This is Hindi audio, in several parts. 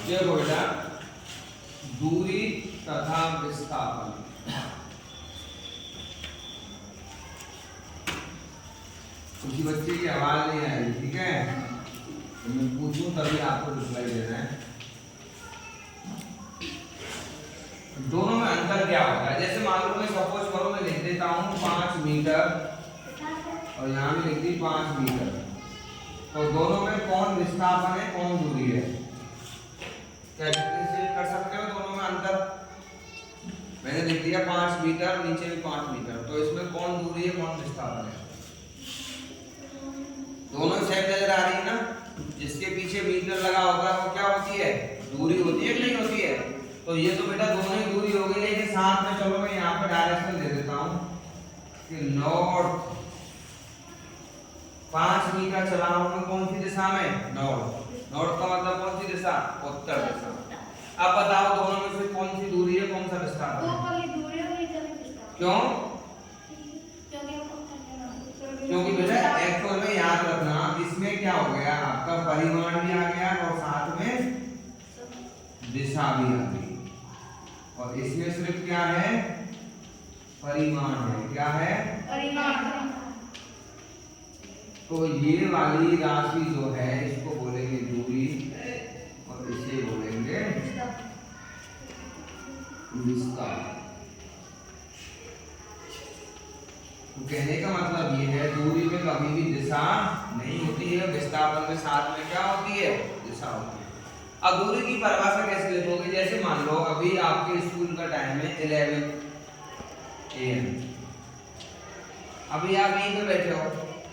देखो बेटा, दूरी तथा विस्थापन। किसी बच्चे की आवाज नहीं आ रही, ठीक है, तो मैं पूछूं तभी आपको रिप्लाई देना है। दोनों में अंतर क्या होता है? जैसे मान लो मैं सपोज करो मैं लिख देता हूँ 5 मीटर और यहाँ भी लिख दी 5 मीटर, तो दोनों में कौन विस्थापन है कौन दूरी है? क्या कर सकते हो दोनों में अंतर? मैंने लिख दिया 5 मीटर, नीचे भी 5 मीटर, तो इसमें कौन दूरी है कौन विस्थापन है? दोनों सेम नजर आ रही है ना? जिसके पीछे मीटर लगा होता है वो क्या होती है? दूरी होती है कि नहीं होती है? तो ये तो बेटा दोनों ही दूरी हो गई, लेकिन साथ में चलो मैं यहाँ पे डायरेक्शन दे देता हूँ कि नॉर्थ 5 मीटर चला रहा हूँ मैं कौन सी दिशा में? नॉर्थ। नॉर्थ का मतलब कौन सी दिशा? उत्तर दिशा। अब बताओ दोनों में से कौन सी दूरी है कौन सा विस्थापन है? क्यों? क्योंकि बेटा एक्चुअल में याद रखना इसमें क्या हो गया, आपका परिमाण भी आ गया और साथ में दिशा भी आ गई, और इसमें सिर्फ क्या है? परिमाण है। क्या है? परिमाण। तो ये वाली राशि जो है इसको बोलेंगे दूरी और इसे बोलेंगे विस्तार। तो कहने का मतलब ये है दूरी में कभी भी दिशा नहीं होती है, विस्थापन में साथ में क्या होती है? दिशा होती है। अब दूरी की परिभाषा कैसे लिखोगे? जैसे मान लो अभी आपके स्कूल का टाइम है 11 AM, अभी आप यहीं पे बैठे हो,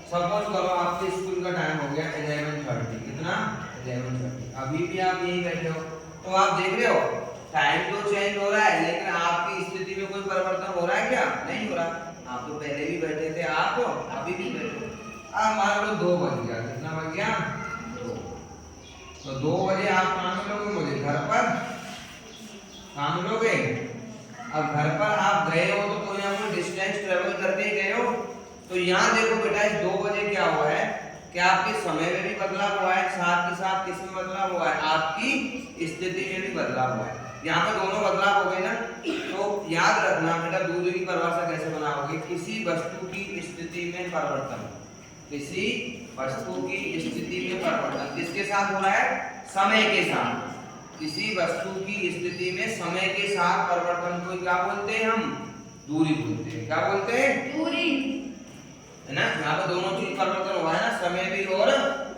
सपोज करो आपके स्कूल का टाइम हो गया 11:30। कितना? 11:30। अभी भी आप यहीं बैठे हो, तो आप देख रहे हो टाइम तो चेंज हो रहा है, लेकिन आपकी स्थिति में कोई परिवर्तन हो रहा है क्या? नहीं हो रहा। आप तो पहले भी बैठे थे, आप अभी भी बैठे हो। अब मान लो 2 बज गया। कितना बज गया? 2। तो 2 बजे आप कहाँ मिलोगे मुझे? घर पर। कहाँ मिलोगे? अब घर पर आप गए हो तो कोई ना कोई डिस्टेंस ट्रेवल करके गए हो, तो यहाँ देखो बेटा इस 2 बजे क्या हुआ है? क्या आपके समय में भी बदलाव हुआ है, साथ ही साथ किस में बदलाव हुआ है? आपकी स्थिति में भी बदलाव हुआ है। यहाँ पे दोनों बदलाव हो गए ना, तो याद रखना बेटा दूरी की परिभाषा कैसे बनाओगे? किसी वस्तु की स्थिति में परिवर्तन, किसी वस्तु की स्थिति में परिवर्तन किसके साथ हो रहा है? समय के साथ। किसी वस्तु की स्थिति में समय के साथ परिवर्तन को क्या बोलते हैं? हम दूरी बोलते हैं। क्या बोलते हैं? दूरी, है ना? यहाँ पे दोनों चीज परिवर्तन हुआ है ना, समय भी और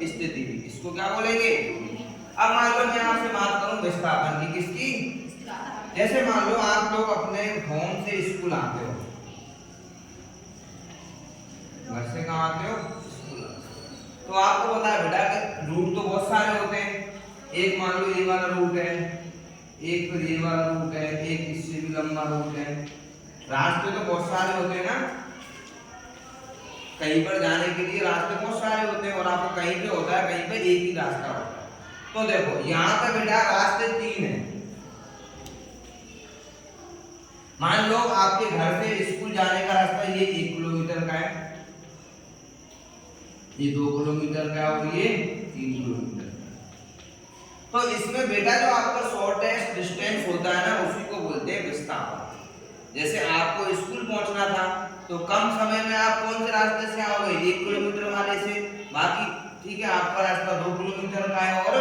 स्थिति भी, इसको क्या बोलेंगे? अब मान लो मैं आपसे बात करूं विस्थापन की, किसकी? जैसे मान लो आप लोग अपने होम से स्कूल आते हो, घर से कहाँ आते हो? स्कूल। तो आपको पता है बेटा कि रूट तो बहुत सारे होते हैं। एक मान लो ये वाला रूट है, एक फिर ये वाला रूट है, एक इससे भी लंबा रूट है। रास्ते तो बहुत सारे होते हैं ना, कहीं पर जाने के लिए रास्ते बहुत सारे होते हैं, और आपको कहीं पे होता है कहीं पे एक ही रास्ता होता है। तो देखो यहाँ पे बेटा रास्ते 3 हैं। मान लो आपके घर से स्कूल जाने का रास्ता ये 1 किलोमीटर का है, ये 2 किलोमीटर का और ये 3 किलोमीटर का। तो इसमें बेटा जो आपका शॉर्टेस्ट डिस्टेंस होता है ना, उसी को बोलते हैं विस्थापन। जैसे आपको स्कूल पहुंचना था तो कम समय में आप कौन से रास्ते से आओगे? 1 किलोमीटर वाले से। बाकी ठीक है आपका रास्ता 2 किलोमीटर का है और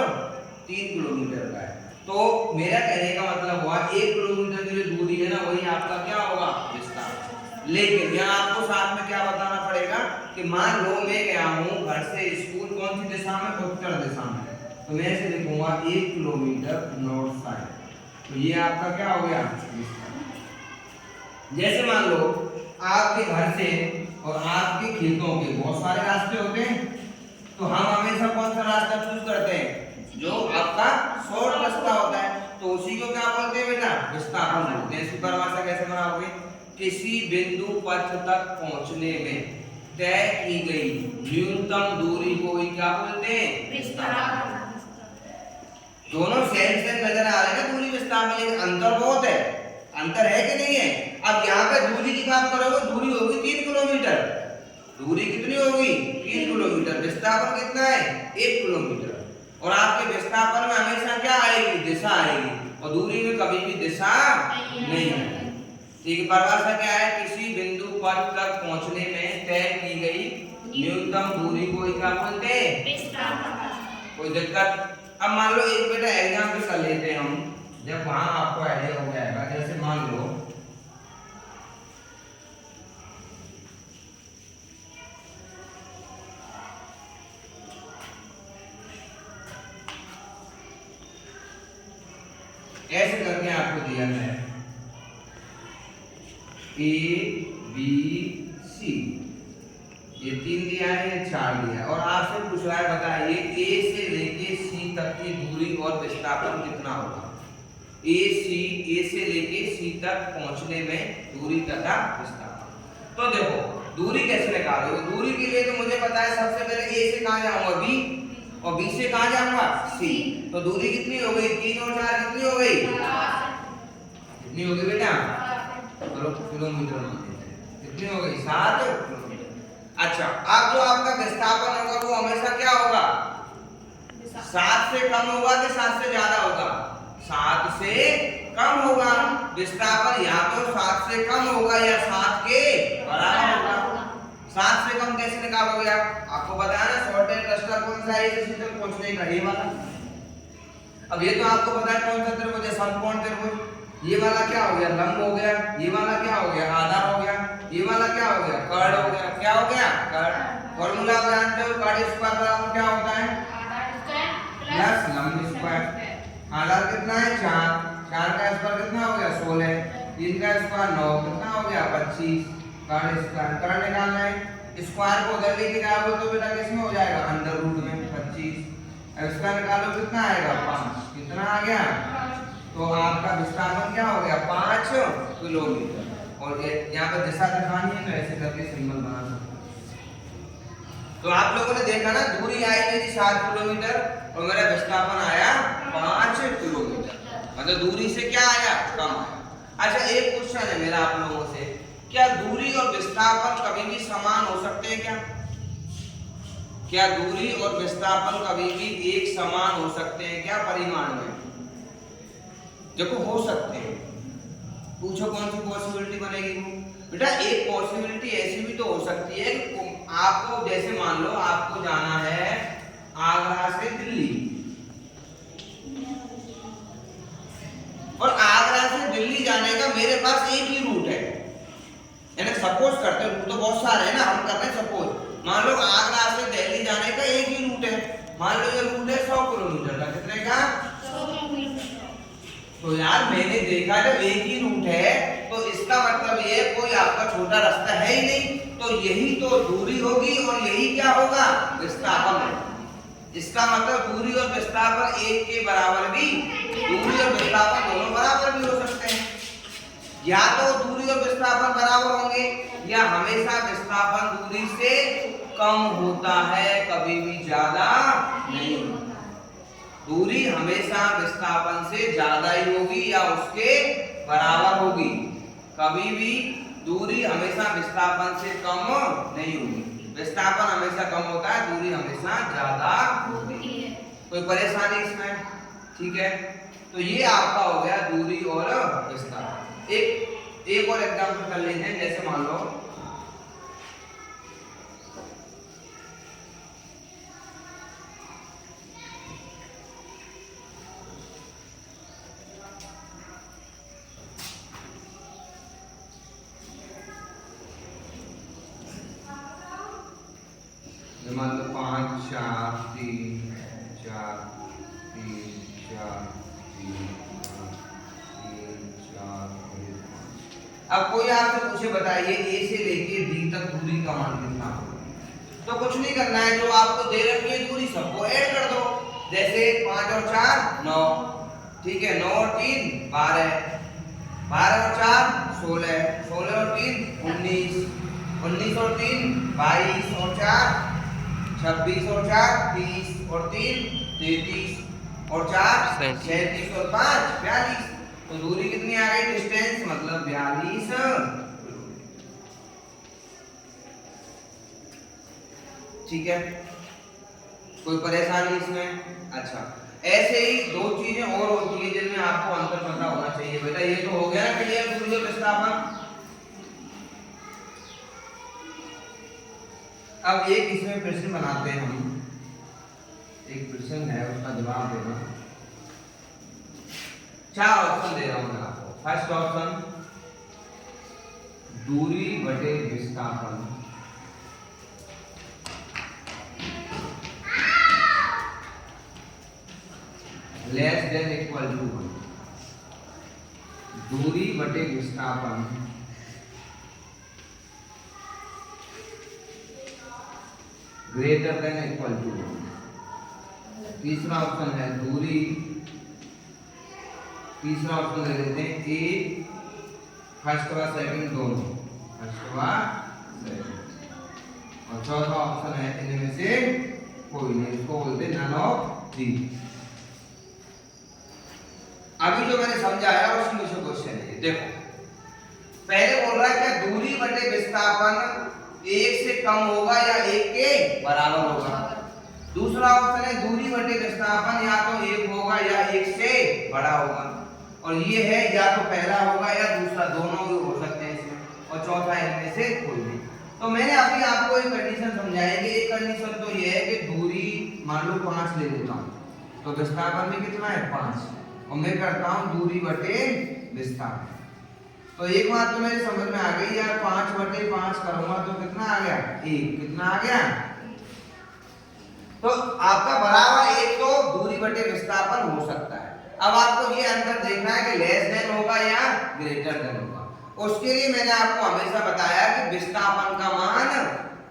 3 किलोमीटर का है। तो मेरा कहने का मतलब हुआ 1 किलोमीटर की जो दूरी है ना, वही आपका क्या होगा? विस्थापन। लेकिन यहाँ आपको साथ में क्या बताना पड़ेगा कि मान लो मैं गया हूँ घर से स्कूल कौन सी दिशा में? उत्तर दिशा में। तो मैं ऐसे लिखूंगा 1 किलोमीटर नॉर्थ साइड, तो ये आपका क्या हो गया? जैसे मान लो आपके घर से और आपके खेतों के बहुत सारे रास्ते होते हैं, तो हम हमेशा कौन सा रास्ता चूज करते हैं? जो आपका शॉर्ट रास्ता होता है, तो उसी को क्या बोलते हैं बेटा? विस्थापन बोलते हैं। इसकी परिभाषा कैसे बनाओगे? किसी बिंदु पथ तक पहुंचने में तय की गई न्यूनतम दूरी को ही क्या बोलते हैं? विस्थापन। दोनों सेम नजर आ रहे हैं ना दूरी विस्थापन, लेकिन अंतर बहुत है। अंतर है कि नहीं है? अब यहाँ पे दूरी की बात करोगे, दूरी होगी 3 किलोमीटर। दूरी कितनी होगी? 3 किलोमीटर। विस्थापन कितना है? 1 किलोमीटर। और आपके विस्थापन में हमेशा क्या आएगी? दिशा आएगी और दूरी में कभी भी दिशा नहीं है। ठीक, परिभाषा क्या है? किसी बिंदु पर तक पहुंचने में तय की गई न्यूनतम दूरी को ही क्या बोलते हैं? विस्थापन। कोई दिक्कत? अब मान लो एक बेटा एग्जाम्पल कर लेते हैं हम, जब वहां आपको आइडिया हो जाएगा। जैसे मान लो ऐसे करके आपको दिया है ए बी सी, ये 3 दिया है, ये 4 दिया है और आपसे पूछ रहा है बताइए ए से लेके सी तक की दूरी और विस्थापन कितना होगा? ए से लेके सी तक पहुंचने में दूरी तथा विस्थापन। तो देखो दूरी कैसे निकालोगे? दूरी के लिए तो मुझे पता है सबसे पहले ए से कहां जाऊंगा? बी, और बी से कहां जाऊंगा? सी। तो दूरी कितनी हो गई? 3 और 4 कितनी हो गई? कितनी हो गई बेटा? चलो किलोमीटर मान लेते हैं। कितनी हो गई? 7 किलोमीटर। अच्छा, अब जो आपका विस्थापन होगा वो हमेशा क्या होगा? 7 से कम होगा कि 7 से ज्यादा होगा? 7 से कम होगा। विस्थापन या तो 7 से कम होगा या 7 के बराबर होगा। 7 से कम कैसे निकालोगे आप? आपको बताया ना शॉर्टेस्ट रास्ता कौन सा है इसी तक पहुंचने का? ये वाला। अब ये तो आपको पता है कौन सा त्रिभुज है? समकोण त्रिभुज। ये वाला क्या हो गया? लंब हो गया। ये वाला क्या हो गया? आधार हो गया। ये वाला क्या हो गया? कर्ण हो गया। क्या हो गया? कर्ण। फॉर्मूला आप जानते हो, कर्ण स्क्वायर बराबर क्या होता है? आधार स्क्वायर प्लस लंब स्क्वायर। आधार कितना है? 4, 4 का स्क्वायर कितना हो गया? 16, 3 का स्क्वायर 9, कितना हो गया? 25। कर्ण स्क्वायर, कर्ण निकालना है। स्क्वायर को उधर लेके जाओगे तो बेटा किसमें हो जाएगा? अंडर रूट में 25। अब इसका निकालो कितना आएगा? 5। कितना आ गया? तो आपका विस्थापन क्या हो गया? 5 किलोमीटर। और यहाँ पे दिशा दिखानी है तो ऐसे करके सिंबल बना सकते हैं। तो आप लोगों ने देखा ना, दूरी आई मेरी 7 किलोमीटर और मेरा विस्थापन आया 5 किलोमीटर। मतलब दूरी से क्या आया? कम आया। अच्छा, एक क्वेश्चन है मेरा आप लोगों से, क्या दूरी और विस्थापन कभी भी समान हो सकते हैं क्या? क्या दूरी और विस्थापन कभी भी एक समान हो सकते हैं क्या परिमाण में? देखो हो सकते हैं। पूछो कौन सी पॉसिबिलिटी बनेगी वो? बेटा एक पॉसिबिलिटी ऐसी भी तो हो सकती है कि आपको जैसे मान लो आपको जाना है आगरा से दिल्ली, और आगरा से दिल्ली जाने का मेरे पास एक ही रूट है। यानी सपोज करते हैं, रूट तो बहुत सारे हैं ना, हम कर रहे हैं सपोज। मान लो आगरा से दिल्ली जाने का एक ही रूट है। मान लो ये रूट है 100 किलोमीटर का। कितने का? 100 किलोमीटर। तो यार मैंने देखा जब एक ही रूट है तो इसका मतलब ये कोई आपका छोटा रास्ता है ही नहीं, तो यही तो दूरी होगी और यही क्या होगा? विस्थापन होगा। इसका मतलब दूरी और विस्थापन एक के बराबर भी, दूरी और विस्थापन दोनों बराबर भी हो सकते हैं। या तो दूरी और विस्थापन बराबर होंगे या हमेशा विस्थापन दूरी से कम होता है, कभी भी ज्यादा नहीं होता। दूरी हमेशा विस्थापन से ज्यादा ही होगी या उसके बराबर होगी। कभी भी दूरी हमेशा विस्थापन से कम नहीं होगी। विस्थापन हमेशा कम होता है, दूरी हमेशा ज्यादा होती है। कोई परेशानी इसमें? ठीक है, तो ये आपका हो गया दूरी और विस्थापन। एक और एग्जांपल कर लेते हैं। जैसे मान लो मतलब 5 4 3 4 3 4 3 4 5। अब कोई आपसे पूछे बताइए ए से लेके डी तक दूरी का मान कितना होगा? तो कुछ नहीं करना है, जो आपको दे रखी है दूरी सबको ऐड कर दो। जैसे 5 और 4 9, ठीक है, 9 और 3 12, 12 और 4 16, 16 और 3 19, 19 और 3 22 और 4 26 और 4 30 और 3 33 और 4 37 और 5 42। तो दूरी कितनी आ गई? डिस्टेंस मतलब 42। ठीक है, कोई परेशानी इसमें? अच्छा, ऐसे ही दो चीजें और होती है। विस्थापन। अब एक इसमें प्रश्न बनाते हैं हम, एक प्रश्न है उसका जवाब देना। 4 ऑप्शन दे रहा हूं मैं आपको। फर्स्ट ऑप्शन दूरी बटे विस्थापन, लेस देन इक्वल टू 1। दूरी बटे विस्थापन ग्रेटर देन इक्वल टू 1। तीसरा ऑप्शन है दूरी, तीसरा ऑप्शन दे देते हैं ए फर्स्ट व सेकंड दोनों, फर्स्ट व सेकंड। और चौथा ऑप्शन है इनमें से कोई नहीं, इसको बोलते हैं नन ऑफ दीज। अभी जो मैंने समझाया उसमें से क्वेश्चन है। देखो पहले बोल रहा है क्या दूरी बटे विस्थापन 1 से कम होगा या 1 के बराबर होगा। दूसरा ऑप्शन है दूरी बटे विस्थापन या तो 1 होगा या 1 से बड़ा होगा। और ये है या तो पहला होगा या दूसरा, दोनों भी हो सकते हैं इसमें। और चौथा इनमें से कोई नहीं। तो मैंने अभी आपको एक कंडीशन समझाएंगे। एक कंडीशन तो ये है कि दूरी मान लो 5 ले लेता हूं तो विस्थापन में कितना है 5, और मैं करता हूं दूरी बटे विस्थापन। तो एक बात तो मेरी समझ में आ गई यार, 5 बटे 5 करूंगा तो कितना आ गया 1, कितना आ गया। तो आपका बराबर 1 तो दूरी बटे विस्थापन हो सकता है। अब आपको ये अंतर देखना है कि लेस देन होगा या ग्रेटर देन होगा। उसके लिए मैंने आपको हमेशा बताया कि विस्थापन का मान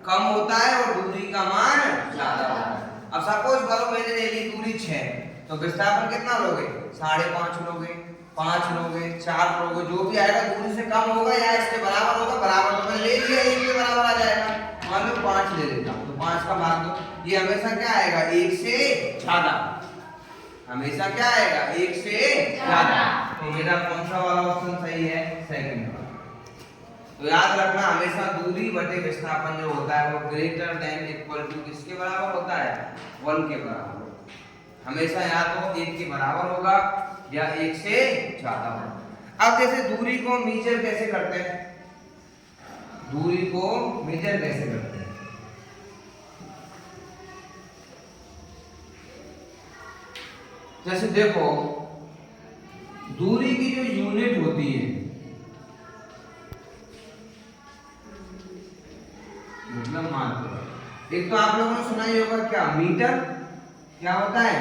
कम होता है और दूरी का मान ज्यादा होता है। अब सपोज करो मैंने ले ली दूरी 6 तो विस्थापन कितना लोगे 5.5 लोगे, 5 लोगे, 4 लोगे, जो भी आएगा दूरी से कम होगा या इसके बराबर होगा। बराबर तो मैंने ले लिया 1 के बराबर आ जाएगा। मान लो 5 ले लेता हूं तो 5 का भाग दो, ये हमेशा क्या आएगा 1 से ज्यादा, हमेशा क्या आएगा 1 से ज्यादा। तो मेरा कौन सा वाला ऑप्शन सही है, सेकंड वाला। तो याद रखना हमेशा दूरी बटे विस्थापन जो होता है वो ग्रेटर देन इक्वल टू किसके बराबर होता है 1 के बराबर। हमेशा या तो 1 के बराबर होगा या 1 से ज्यादा होगा। अब जैसे दूरी को मीजर कैसे करते हैं, दूरी को मीजर कैसे करते हैं। जैसे देखो दूरी की जो यूनिट होती है, मतलब मात्र, एक तो आप लोगों ने सुना ही होगा क्या मीटर क्या होता है,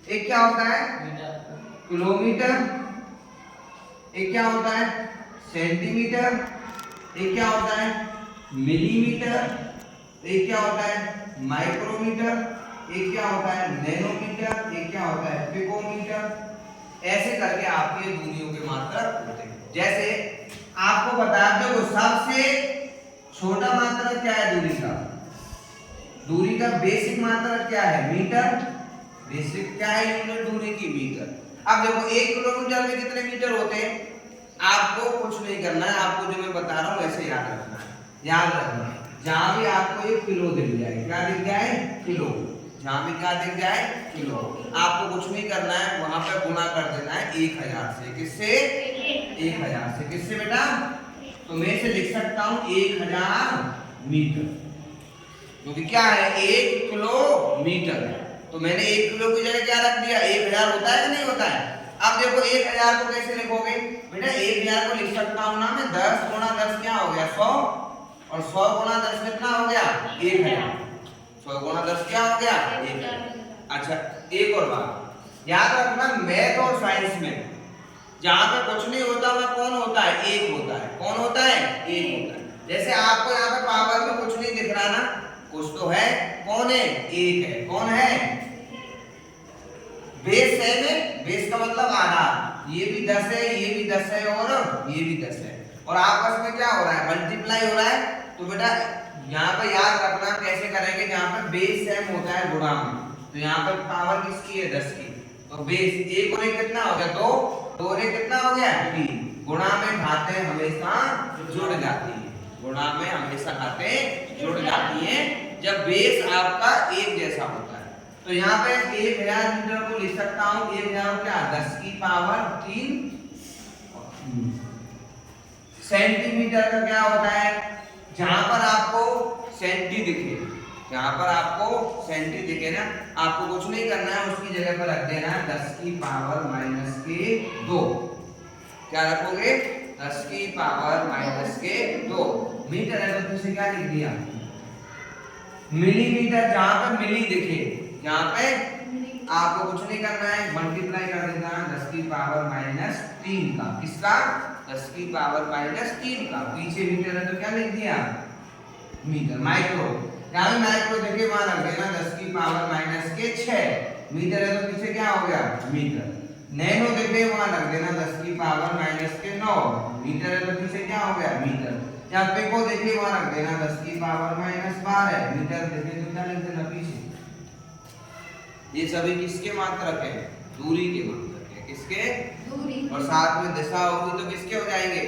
एक क्या होता है किलोमीटर, एक क्या होता है सेंटीमीटर, एक क्या होता है मिलीमीटर, एक क्या होता है माइक्रोमीटर, एक क्या होता है नैनोमीटर, एक क्या होता है पिकोमीटर। ऐसे करके आपके दूरियों के मात्रक होते हैं। जैसे आपको बता दो सबसे छोटा मात्रक क्या है दूरी का, दूरी का बेसिक मात्रक क्या है मीटर, बेसिक क्या है यूनिट दूरी की मीटर। अब देखो 1 किलोमीटर में कितने मीटर होते हैं, आपको कुछ नहीं करना है, आपको जो मैं बता रहा हूं वैसे याद रखना है। याद रखना जहां भी आपको एक किलो दिख जाए, क्या दिख जाए किलो, जहां भी क्या दिख जाए किलो, आपको कुछ नहीं करना है, वहां पे गुणा कर देना है 1000 से। किससे 1000 से, किससे बेटा, तो मैं इसे लिख सकता हूं 1000 मीटर, क्योंकि क्या है 1 किलोमीटर। तो मैंने 1 किलो की जगह क्या रख दिया 1000 होता है कि नहीं होता है। अब देखो 1000 को कैसे लिखोगे बेटा, 1000 को लिख सकता हूं ना मैं 10 गुणा 10 क्या हो गया 100, और 100 गुणा 10 कितना हो गया 1000, 100 गुणा 10 क्या हो गया 1000। अच्छा एक और बात याद रखना, मैथ और साइंस में जहां पे कुछ नहीं होता वह कौन होता है, एक होता है। कौन होता है, एक होता है। जैसे आपको यहाँ पे पावर में कुछ नहीं दिख रहा ना, कुछ तो है, कौन है, एक है। कौन है, बेस है में, बेस का मतलब आधार, ये भी 10 है, ये भी 10 है और ये भी 10 है, और आपस में क्या हो रहा है मल्टीप्लाई हो रहा है। तो बेटा यहाँ पे याद रखना कैसे करेंगे, जहाँ पे बेस सेम होता है गुणा में, तो यहाँ पे पावर किसकी है 10 की, तो बेस 1 और 1 कितना हो गया 2, 2 और 1 कितना हो गया 3। गुणा में घातें हमेशा जुड़ जाती है, गुणा में हमेशा घातें जुड़ जाती हैं जब बेस आपका एक जैसा होता है। तो यहाँ पे 1000 मीटर को लिख सकता हूँ 1000 क्या 10 की पावर 3 सेंटीमीटर का क्या होता है, जहां पर आपको सेंटी दिखे, जहां पर आपको सेंटी दिखे ना, आपको कुछ नहीं करना है, उसकी जगह पर रख देना है 10 की पावर माइनस के 2। क्या रखोगे, 10 की पावर माइनस के 2। मीटर है तो तुझे क्या लिख दिया, मिलीमीटर। जहां पे मिली दिखे, जहां पे आपको कुछ नहीं करना है, मल्टीप्लाई कर देना है 10 की पावर माइनस 3 का। किसका, 10 की पावर माइनस 3 का। पीछे मीटर है तो क्या लिख दिया, मीटर। माइक्रो, जहां भी माइक्रो देखे वहां रख देना 10 की पावर माइनस के 6। मीटर है तो पीछे क्या हो गया, मीटर। नैनो देखे वहां रख देना 10 की पावर माइनस के 9। मीटर है तो पीछे क्या हो गया, मीटर। या पिको देखे वहां रख देना 10 की पावर माइनस 12। मीटर देखे तो क्या लिख देना पीछे। ये सभी किसके मात्रक है, दूरी के मात्रक है। किसके, दूरी। और साथ में दिशा होगी तो किसके हो जाएंगे,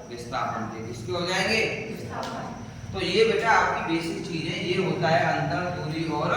विस्थापन के। किसके हो जाएंगे, विस्थापन। तो ये बेटा आपकी बेसिक चीज है, ये होता है अंतर, दूरी और